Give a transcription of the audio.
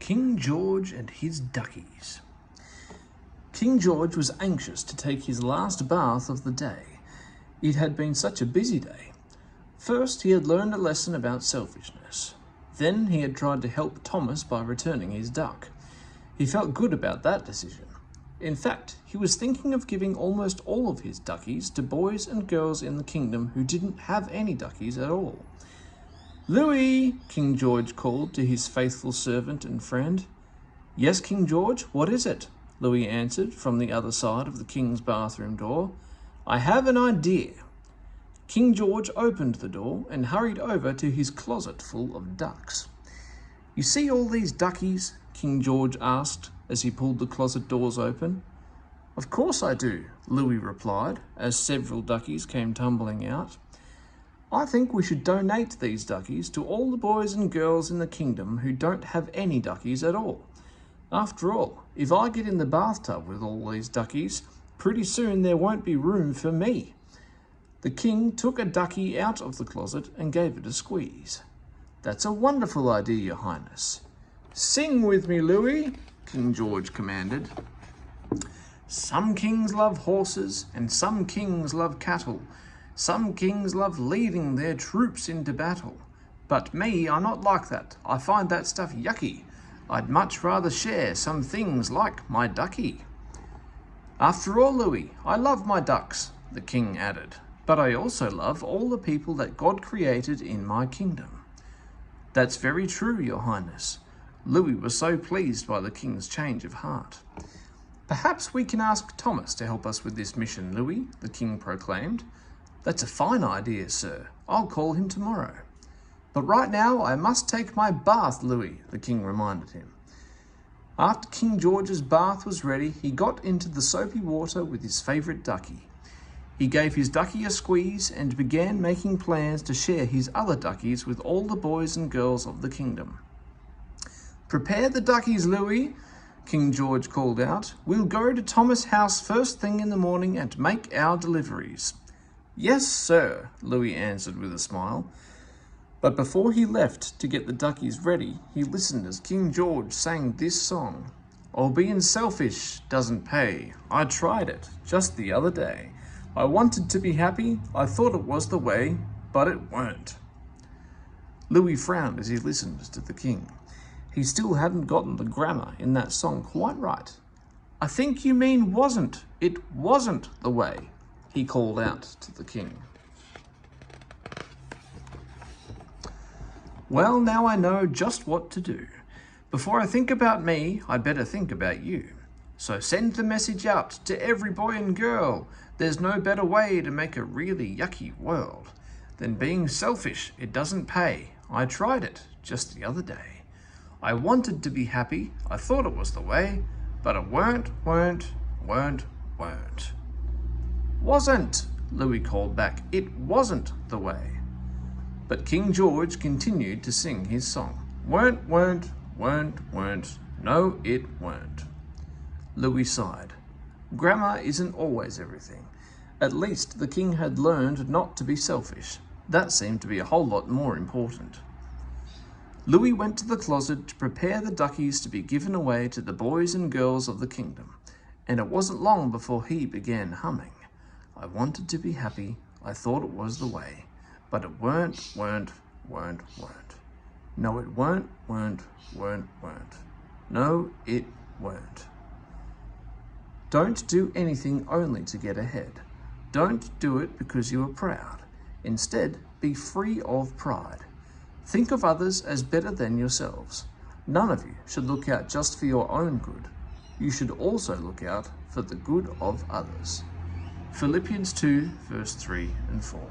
King George and His Duckies. King George was anxious to take his last bath of the day. It had been such a busy day. First, he had learned a lesson about selfishness. Then he had tried to help Thomas by returning his duck. He felt good about that decision. In fact, he was thinking of giving almost all of his duckies to boys and girls in the kingdom who didn't have any duckies at all. "Louis," King George called to his faithful servant and friend. "Yes, King George, what is it?" Louis answered from the other side of the king's bathroom door. "I have an idea." King George opened the door and hurried over to his closet full of ducks. "You see all these duckies?" King George asked as he pulled the closet doors open. "Of course I do," Louis replied as several duckies came tumbling out. "I think we should donate these duckies to all the boys and girls in the kingdom who don't have any duckies at all. After all, if I get in the bathtub with all these duckies, pretty soon there won't be room for me." The king took a ducky out of the closet and gave it a squeeze. "That's a wonderful idea, Your Highness." "Sing with me, Louis," King George commanded. "Some kings love horses and some kings love cattle. Some kings love leading their troops into battle. But me, I'm not like that. I find that stuff yucky. I'd much rather share some things like my ducky." "After all, Louis, I love my ducks," the king added. "But I also love all the people that God created in my kingdom." "That's very true, Your Highness." Louis was so pleased by the king's change of heart. "Perhaps we can ask Thomas to help us with this mission, Louis," the king proclaimed. "That's a fine idea, sir. I'll call him tomorrow." "But right now I must take my bath, Louis," the king reminded him. After King George's bath was ready, he got into the soapy water with his favourite ducky. He gave his ducky a squeeze and began making plans to share his other duckies with all the boys and girls of the kingdom. "Prepare the duckies, Louis," King George called out. "We'll go to Thomas' house first thing in the morning and make our deliveries." "Yes, sir," Louis answered with a smile. But before he left to get the duckies ready, he listened as King George sang this song. "Oh, being selfish doesn't pay. I tried it just the other day. I wanted to be happy. I thought it was the way, but it weren't." Louis frowned as he listened to the king. He still hadn't gotten the grammar in that song quite right. "I think you mean wasn't. It wasn't the way," he called out to the king. "Well, now I know just what to do. Before I think about me, I'd better think about you. So send the message out to every boy and girl. There's no better way to make a really yucky world than being selfish. It doesn't pay. I tried it just the other day. I wanted to be happy. I thought it was the way, but it weren't. "Wasn't," Louis called back. "It wasn't the way." But King George continued to sing his song. "Weren't. No, it weren't." Louis sighed. Grammar isn't always everything. At least the king had learned not to be selfish. That seemed to be a whole lot more important. Louis went to the closet to prepare the duckies to be given away to the boys and girls of the kingdom, and it wasn't long before he began humming. "I wanted to be happy. I thought it was the way, but it weren't. No, it weren't. No, it weren't." Don't do anything only to get ahead. Don't do it because you are proud. Instead, be free of pride. Think of others as better than yourselves. None of you should look out just for your own good. You should also look out for the good of others. Philippians 2, verse 3 and 4.